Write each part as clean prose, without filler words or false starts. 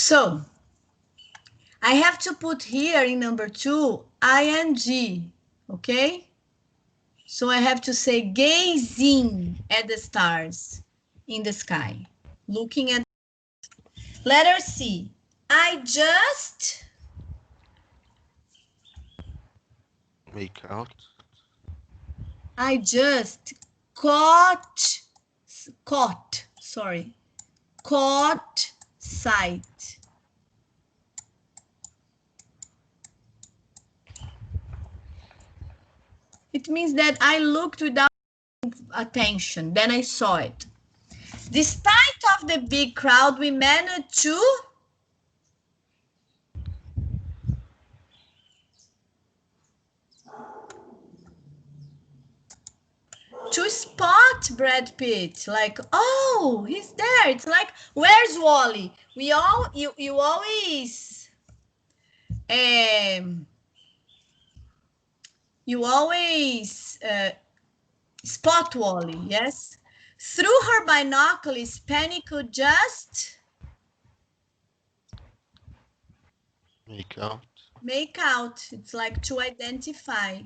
So, I have to put here in number 2, ing, okay? So I have to say gazing at the stars in the sky. Looking at. Letter C. I just. Make out. I just caught sight. It means that I looked without attention, then I saw it. Despite of the big crowd, we managed to spot Brad Pitt. Like, oh, he's there. It's like, where's Wally? You always spot Wally, yes? Through her binoculars, Penny could just make out. It's like to identify.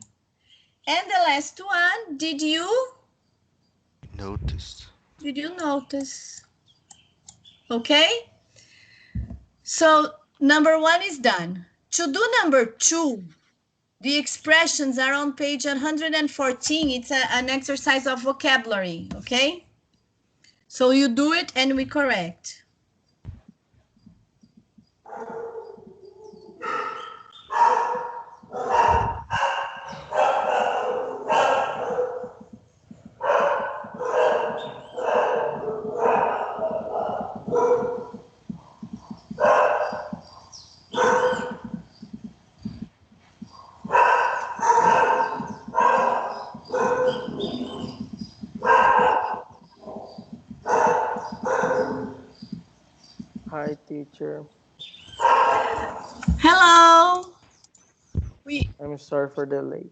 And the last one, did you notice? Did you notice? Okay? So number 1 is done. To do number 2, the expressions are on page 114. It's an exercise of vocabulary, okay? So you do it and we correct. Hi, teacher. Hello. I'm sorry for the late.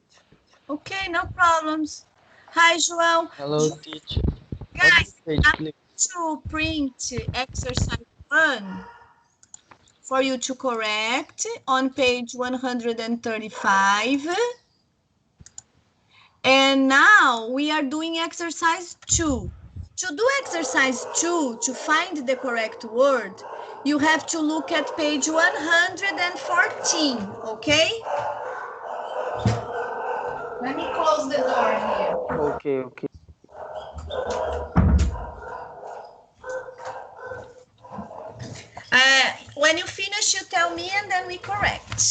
Okay, no problems. Hi, João. Hello, teacher. Guys, page, I'm going to print exercise 1 for you to correct on page 135. And now we are doing exercise 2. To do exercise 2, to find the correct word, you have to look at page 114, okay? Let me close the door here. Okay. When you finish, you tell me and then we correct.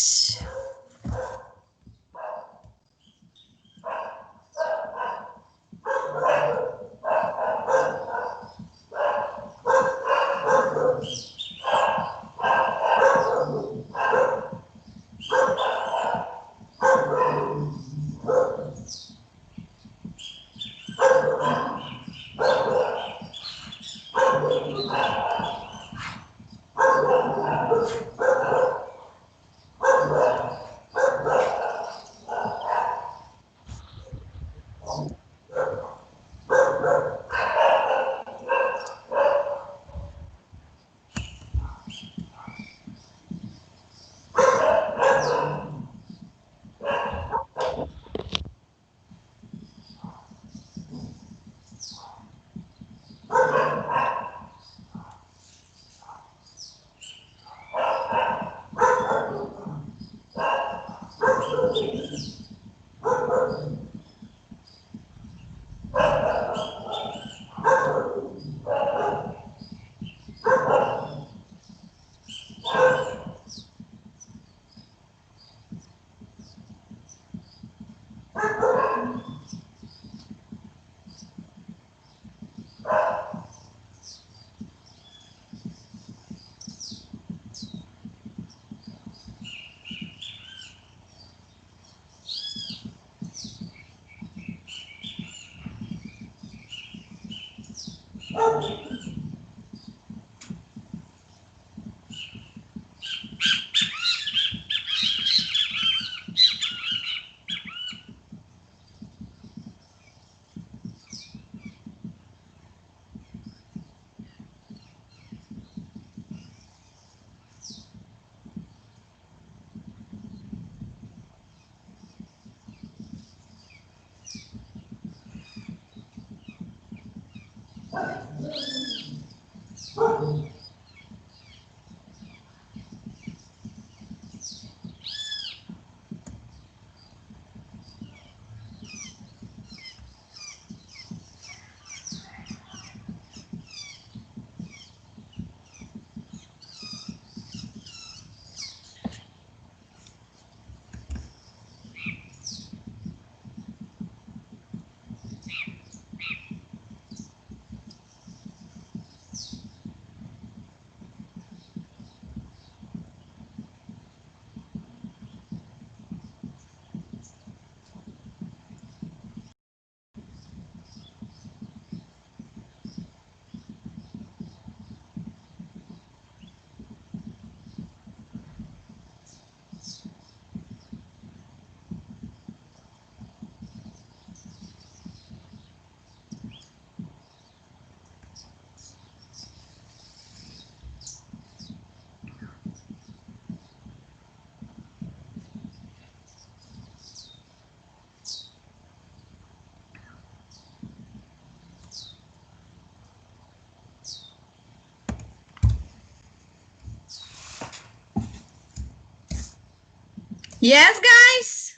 Yes, guys?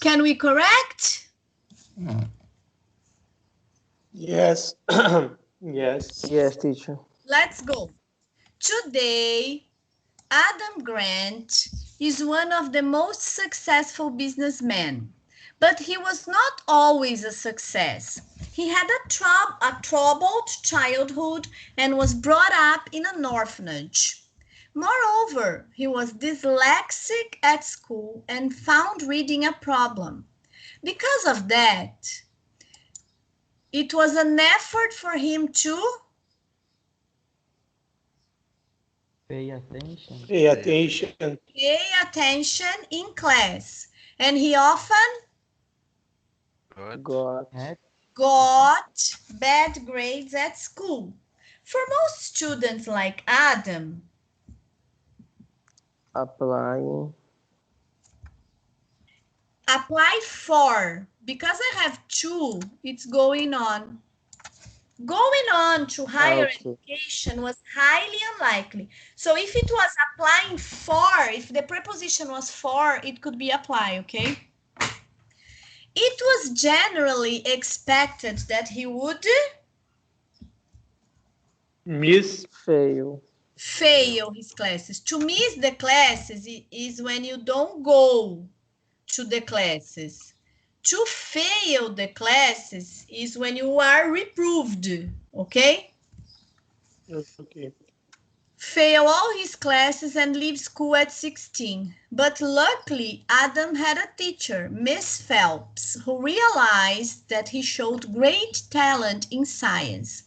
Can we correct? Yes. Yes. Yes, teacher. Let's go. Today, Adam Grant is one of the most successful businessmen, but he was not always a success. He had a troubled childhood and was brought up in an orphanage. Moreover, he was dyslexic at school and found reading a problem. Because of that, it was an effort for him to Pay attention. Pay attention. pay attention in class, and he often Good. Got Hat. got bad grades at school. For most students like Adam, applying. apply for, because I have two, it's going on. Going on to higher Okay. education was highly unlikely. So if it was applying for, if the preposition was for, it could be apply, okay? It was generally expected that he would Miss. Fail. fail his classes. To miss the classes is when you don't go to the classes. To fail the classes is when you are reproved, okay? Okay. Fail all his classes and leave school at 16. But luckily, Adam had a teacher, Miss Phelps, who realized that he showed great talent in science.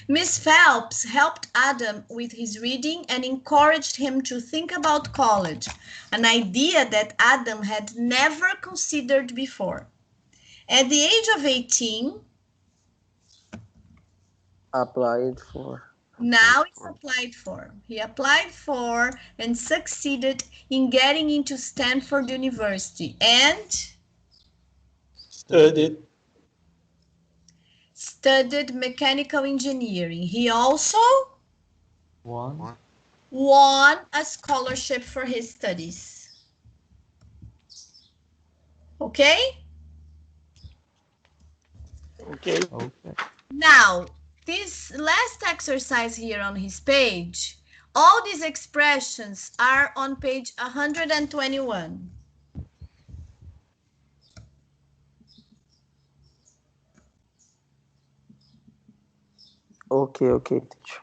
Miss Phelps helped Adam with his reading and encouraged him to think about college, an idea that Adam had never considered before. At the age of 18, Applied for. now it's applied for. He applied for and succeeded in getting into Stanford University and studied mechanical engineering. He also One. won a scholarship for his studies. Okay? Okay. Okay. Now, this last exercise here on his page, all these expressions are on page 121. Okay, teacher.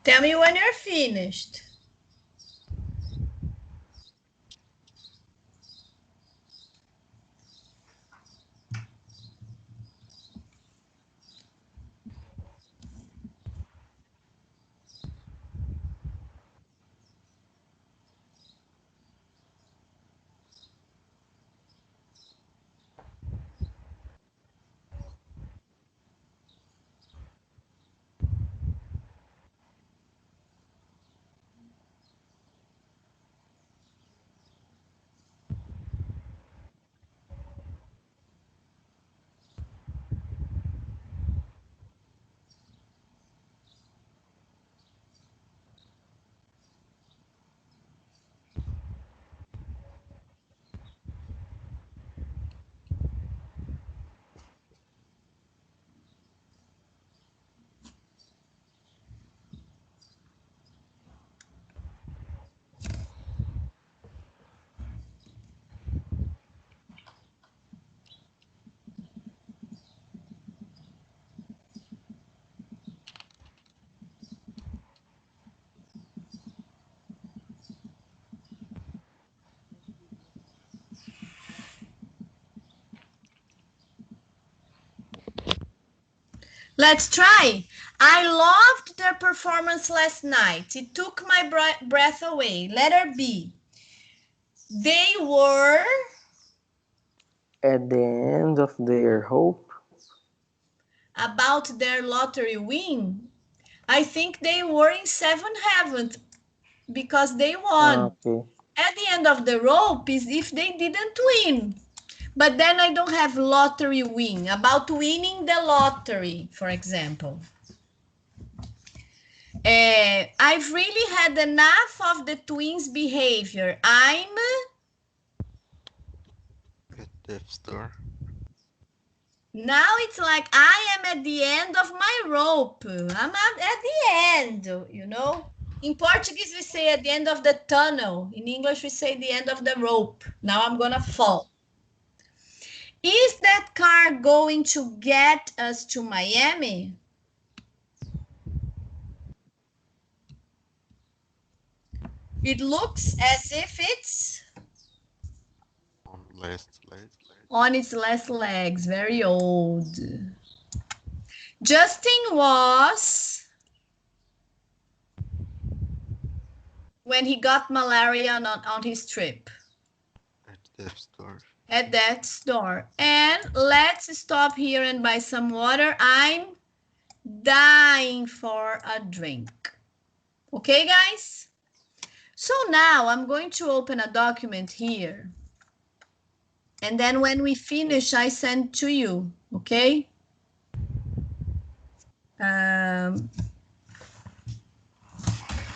Tell me when you're finished. Let's try. I loved their performance last night. It took my breath away. Letter B. They were At the end of their hope. about their lottery win. I think they were in seventh heaven because they won. Okay. At the end of the rope is if they didn't win. But then I don't have lottery win. About winning the lottery, for example. I've really had enough of the twins' behavior. I'm At death's door. now it's like I am at the end of my rope. I'm at the end, you know. In Portuguese, we say at the end of the tunnel. In English, we say the end of the rope. Now I'm gonna fall. Is that car going to get us to Miami? It looks as if it's On last leg. on its last legs, very old. Justin was when he got malaria on his trip. At death's door. At that store. And let's stop here and buy some water. I'm dying for a drink. Okay, guys? So now I'm going to open a document here. And then when we finish, I send to you, okay?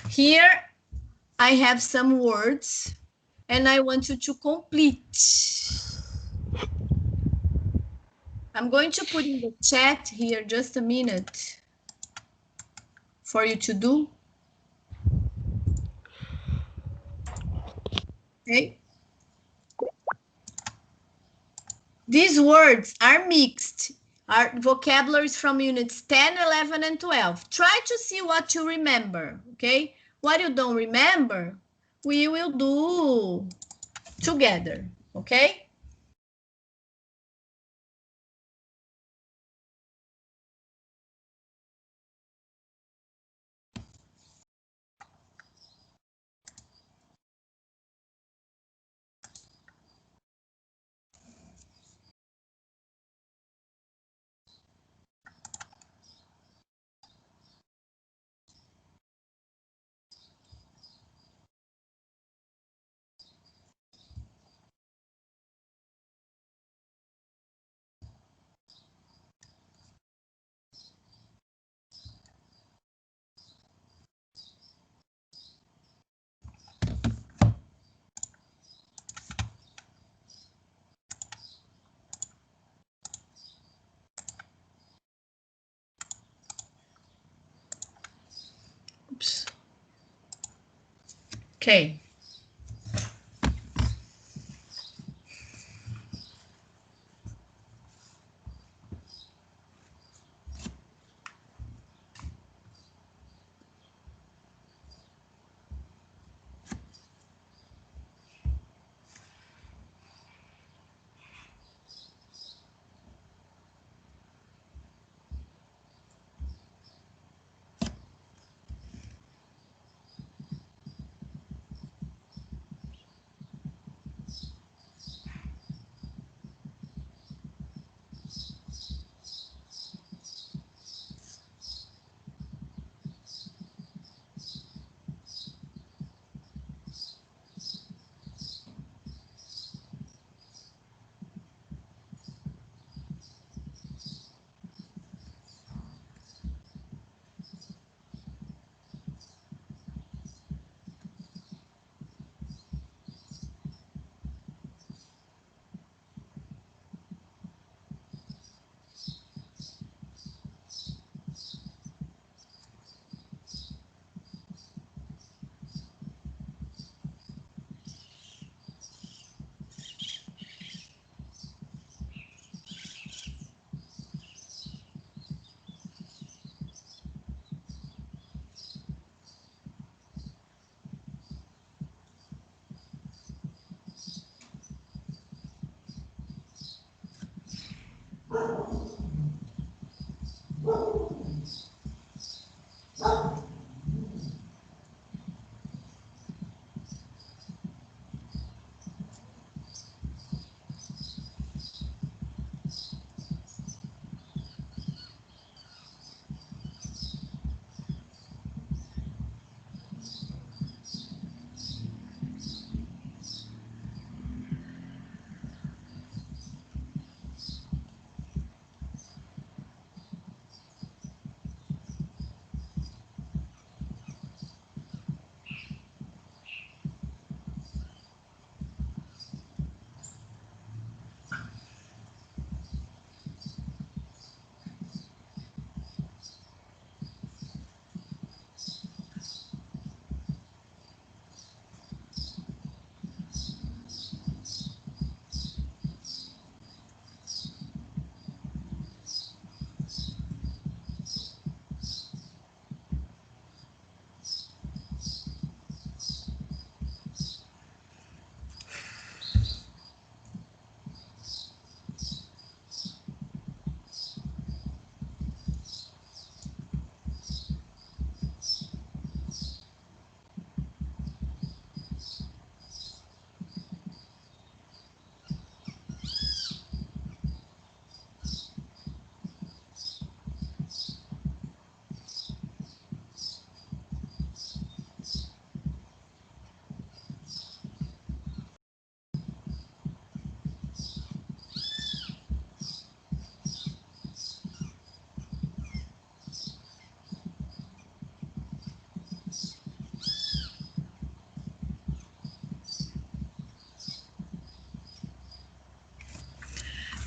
Here I have some words and I want you to complete. I'm going to put in the chat here just a minute for you to do. Okay. These words are mixed. Our vocabularies from units 10, 11, and 12. Try to see what you remember, okay? What you don't remember, we will do together, okay? Oops. Okay.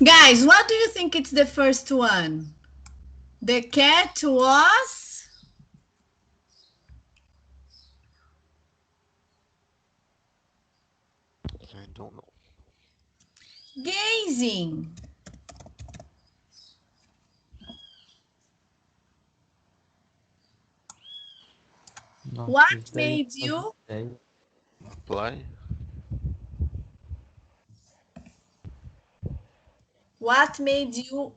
Guys, what do you think it's the first one? The cat was I don't know. gazing. Nossa, What isso daí made eu não you? fazia ideia. Apply. What made you?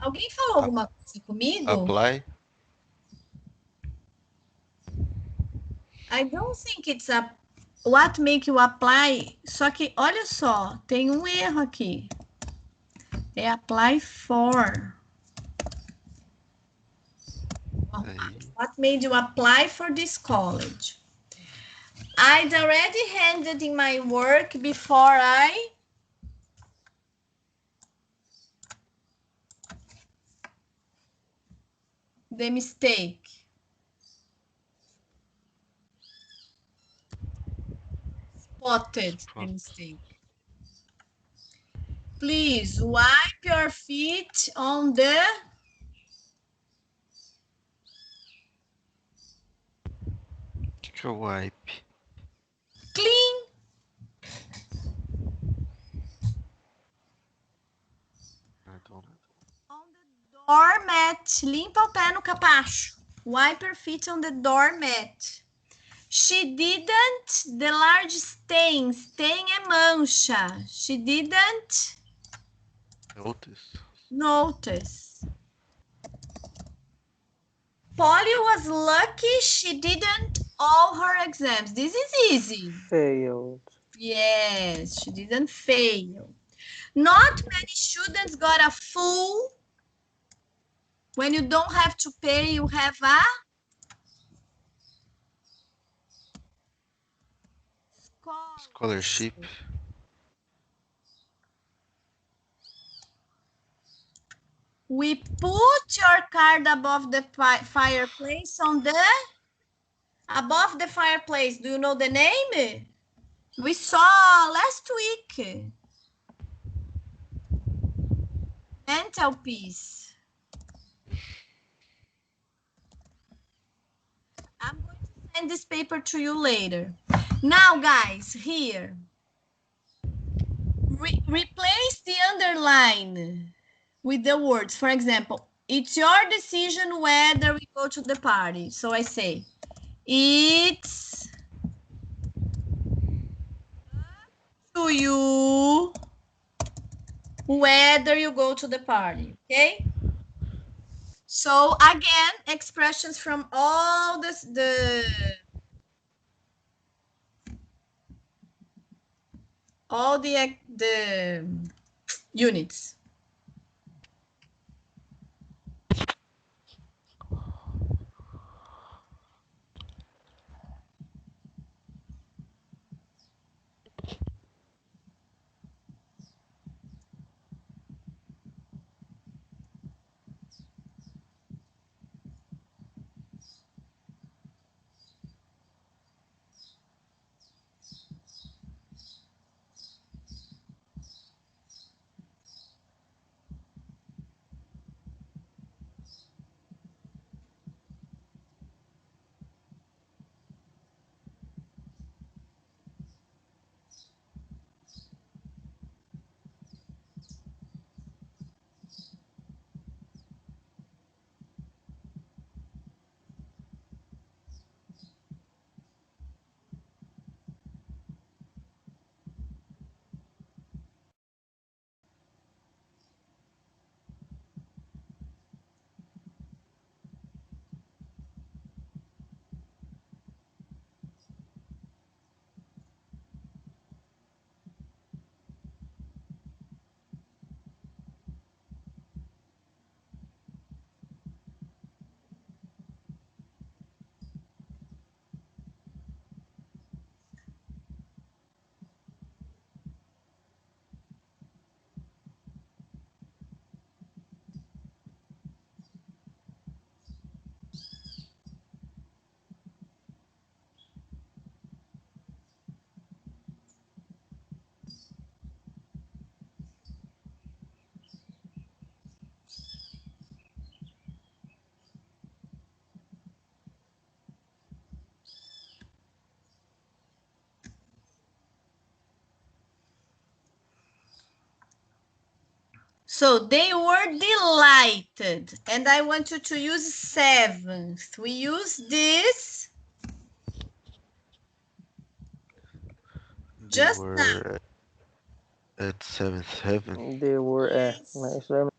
Alguém falou alguma coisa comigo? Apply. I don't think it's a what make you apply. Só que olha só, tem um erro aqui. É apply for. Aí. What made you apply for this college? I'd already handed in my work before I the mistake. Spotted the mistake. Please wipe your feet on the Que é o wipe? clean I don't know. on the doormat. Limpa o pé no capacho. Wipe your feet on the doormat. She didn't. The large stain. Stain é mancha. She didn't Notice. notice. Polly was lucky she didn't all her exams. This is easy. Failed. Yes, she didn't fail. Not many students got a full. When you don't have to pay, you have a Scholarship. We put your card above the fireplace on the above the fireplace. Do you know the name? We saw last week. Mental peace. I'm going to send this paper to you later. Now, guys, here. Replace the underline with the words. For example, it's your decision whether we go to the party. So I say, it's up to you whether you go to the party, okay? So again, expressions from all all the units. So they were delighted. And I want you to use seventh. We use this They just were now. at seventh heaven. They were at Yes. nice level.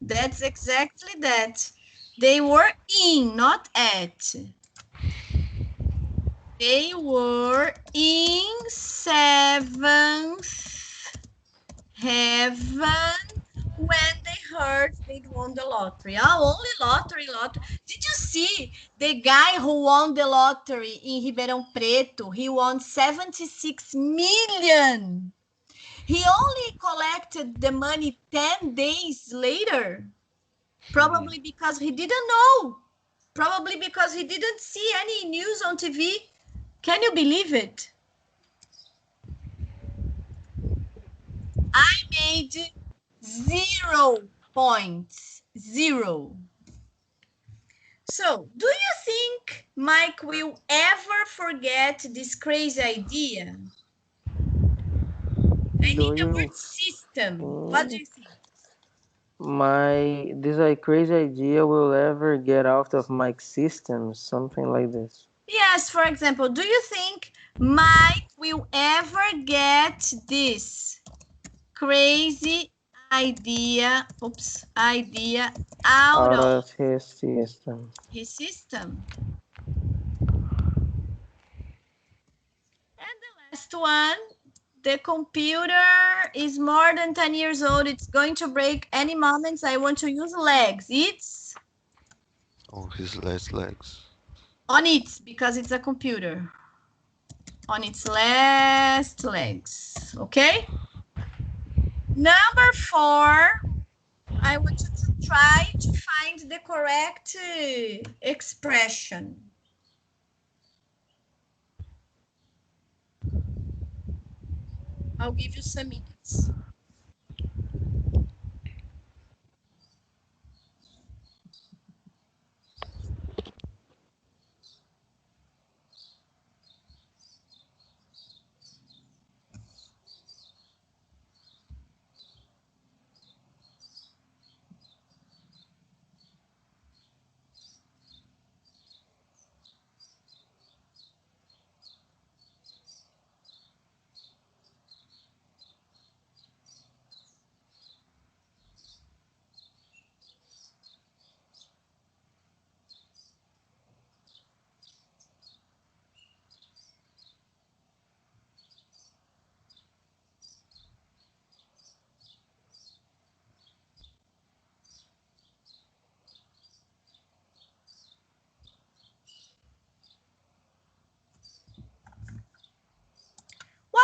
That's exactly that. They were in, not at. They were in seventh heaven when they heard they'd won the lottery. Oh, only lottery. Did you see the guy who won the lottery in Ribeirão Preto? He won 76 million. He only collected the money 10 days later. Probably because he didn't know. Probably because he didn't see any news on TV. Can you believe it? I made 0 points. 0. So, do you think Mike will ever forget this crazy idea? I Do mean the you word system. What do you think? this crazy idea will ever get out of my system, something like this. Yes, for example, do you think Mike will ever get this crazy idea, out of his system. his system? And the last one, the computer is more than 10 years old. It's going to break any moment. I want to use legs. It's On his last legs. on its, because it's a computer. On its last legs, okay? Number 4, I want you to try to find the correct expression. I'll give you some minutes.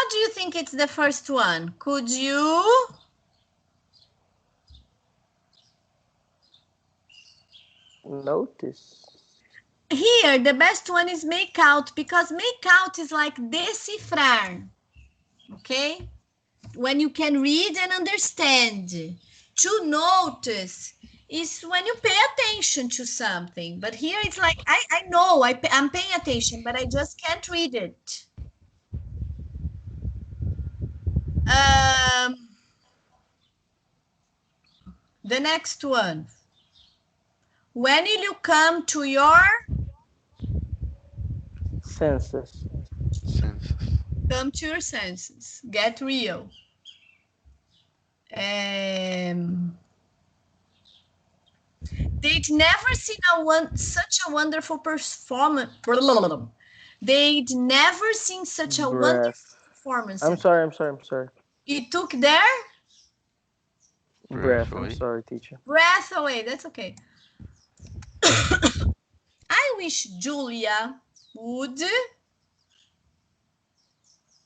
What do you think it's the first one? Could you? Notice. Here, the best one is make out, because make out is like decifrar, okay? When you can read and understand. To notice is when you pay attention to something. But here it's like, I know, I'm paying attention, but I just can't read it. The next one. When will you come to your Senses. Senses. come to your senses? Get real. They'd never seen such a wonderful performance. They'd never seen such a wonderful performance. I'm sorry. It took their Breath. away. I'm sorry, teacher. breath away. That's okay. I wish Julia would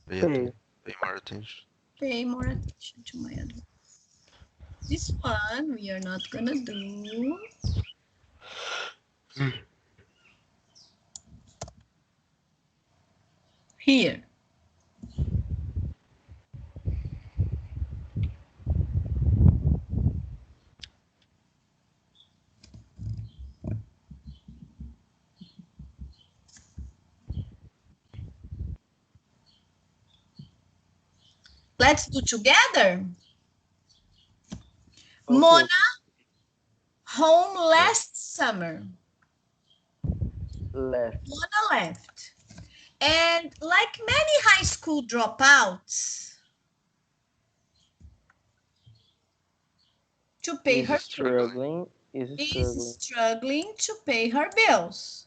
Pay more attention. pay more attention to my advice. This one we are not gonna do. Here. Let's do together. Mona, home last summer. Left. Mona left. And like many high school dropouts, to pay her Struggling. is struggling to pay her bills.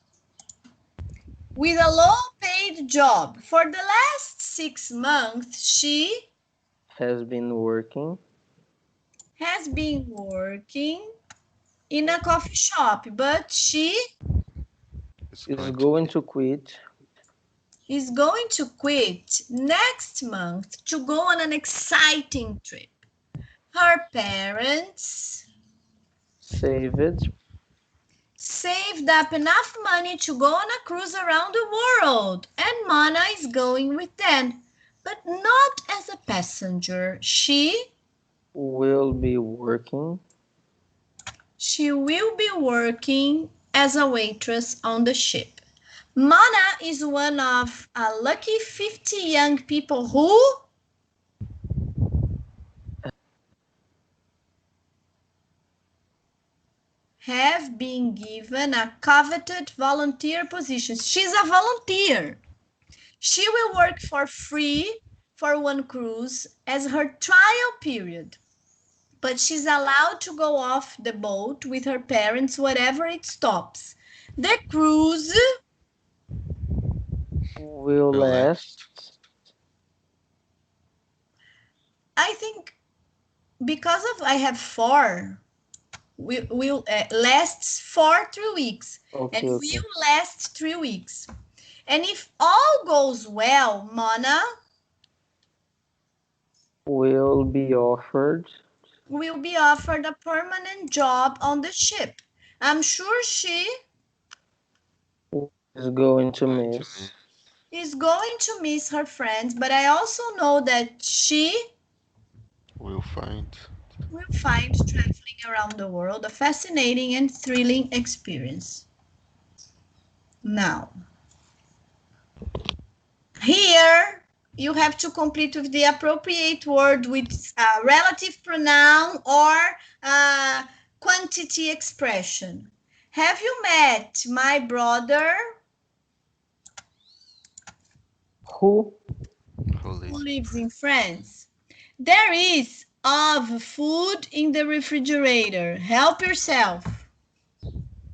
With a low-paid job for the last 6 months, she has been working in a coffee shop, but she is going to quit is going to quit next month to go on an exciting trip. Her parents saved up enough money to go on a cruise around the world, and Mona is going with them, but not as a passenger. She will be working as a waitress on the ship. Mona is one of a lucky 50 young people who have been given a coveted volunteer position. She's a volunteer. She will work for free for one cruise as her trial period, but she's allowed to go off the boat with her parents wherever it stops. The cruise will last. I think because of I have 4, will lasts 4 3 weeks, and will last 3 weeks. And if all goes well, Mona will be offered a permanent job on the ship. I'm sure she is going to miss her friends, but I also know that she will find traveling around the world a fascinating and thrilling experience. Now, here you have to complete with the appropriate word with a relative pronoun or a quantity expression. Have you met my brother who lives in France? There is of food in the refrigerator. Help yourself.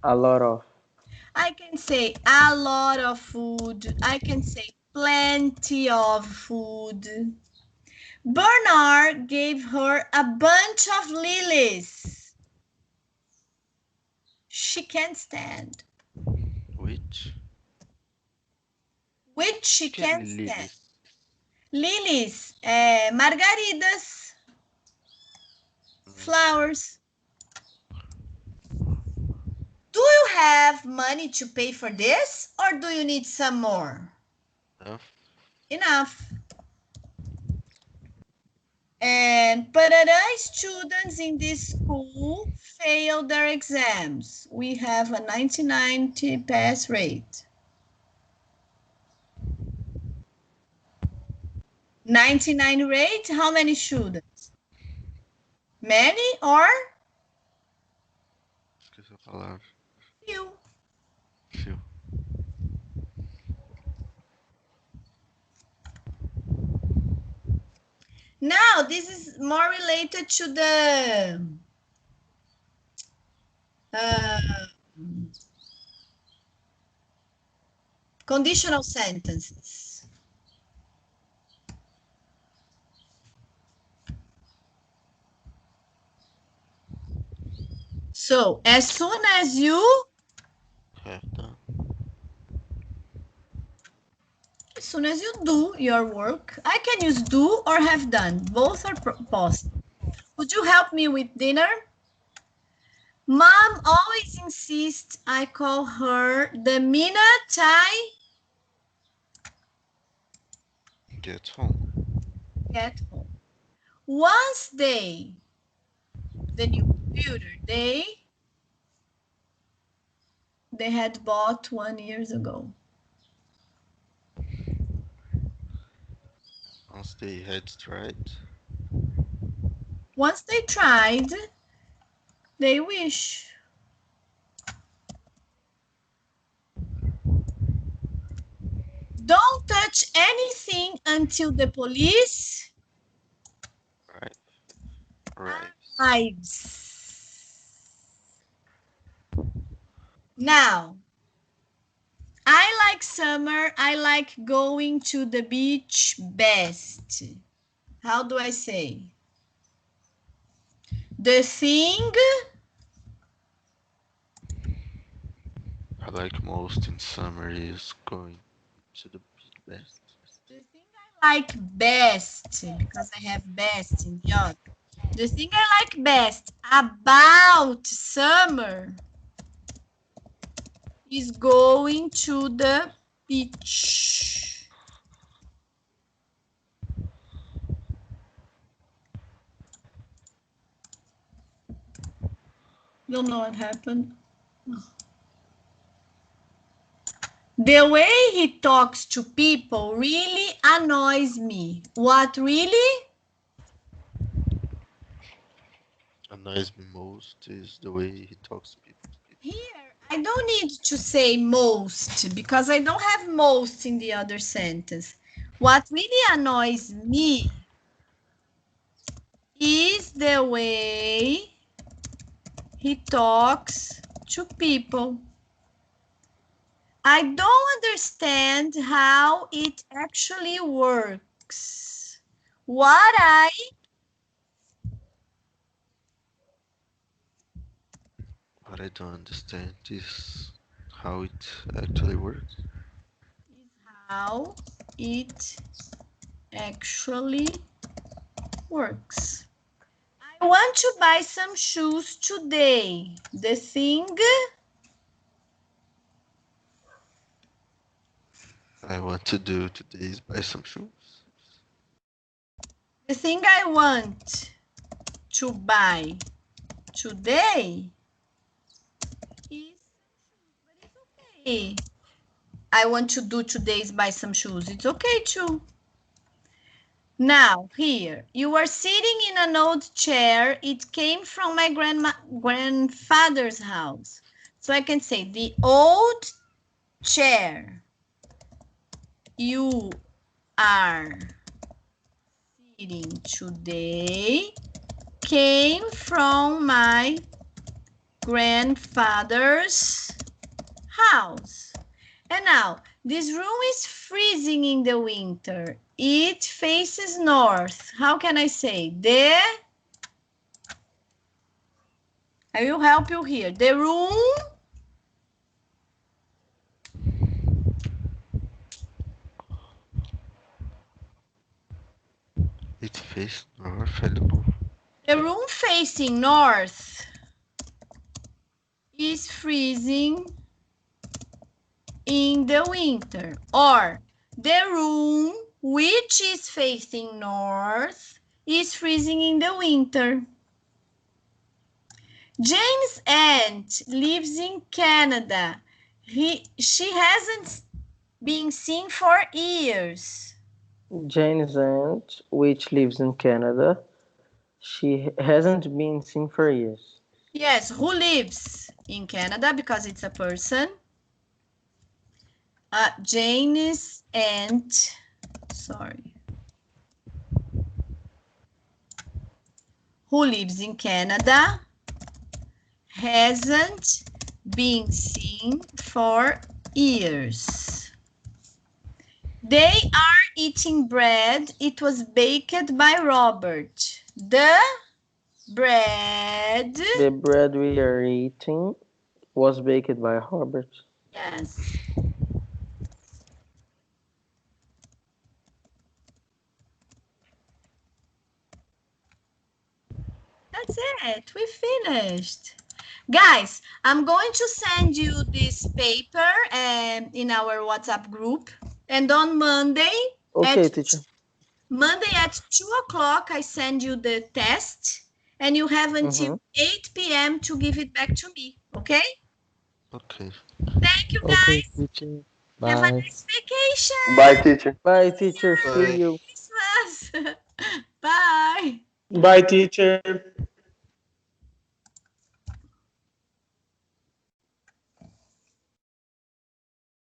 a lot of. I can say a lot of food. I can say plenty of food. Bernard gave her a bunch of lilies. She can't stand. which She can't stand. lilies. Lilies, margaridas, flowers. Do you have money to pay for this, or do you need some more? Enough. And Parará students in this school failed their exams. We have a 99% pass rate. 99 rate, how many students? Many or? Esqueci a palavra. Few. Now, this is more related to the conditional sentences. So, as soon as you do your work, I can use do or have done. Both are possible. Would you help me with dinner? Mom always insists I call her the minute I get home. Once the new computer, they had bought 1 year ago. Once they had tried. Once they tried, They wish. Don't touch anything until the police Arrives. arrives. Now, I like summer. I like going to the beach best. How do I say? The thing I like most in summer is going to the best. the thing I like best, because I have best in the other. The thing I like best about summer is going to the beach. Don't know what happened. The way he talks to people really annoys me. What really? Annoys me most is the way he talks to people. Here, I don't need to say most because I don't have most in the other sentence. What really annoys me is the way he talks to people. I don't understand how it actually works. What I don't understand is how it actually works. how it actually works. I want to buy some shoes today. The thing I want to do today is buy some shoes. The thing I want to buy today is, but it's okay. I want to do today is buy some shoes. It's okay too. Now, here, you are sitting in an old chair. It came from my grandfather's house. So I can say the old chair you are sitting today came from my grandfather's house. And now, this room is freezing in the winter. It faces north. How can I say? I will help you here. The room It faces north, I don't know. The room facing north is freezing in the winter. Or the room which is facing north is freezing in the winter. Jane's aunt lives in Canada. She hasn't been seen for years. Jane's aunt, which lives in Canada, she hasn't been seen for years. Yes, who lives in Canada because it's a person. Jane's aunt, sorry. Who lives in Canada hasn't been seen for years. They are eating bread. It was baked by Robert. The bread we are eating was baked by Robert. Yes. That's it. We finished. Guys, I'm going to send you this paper in our WhatsApp group. And on Monday, Okay, teacher. Monday at 2 o'clock, I send you the test. And you have until 8 p.m. to give it back to me. Okay? Okay. Thank you, Okay, guys. teacher. Have a Bye. nice vacation. Bye, teacher. Bye, teacher. Bye. See you. Christmas. Bye. Bye, teacher.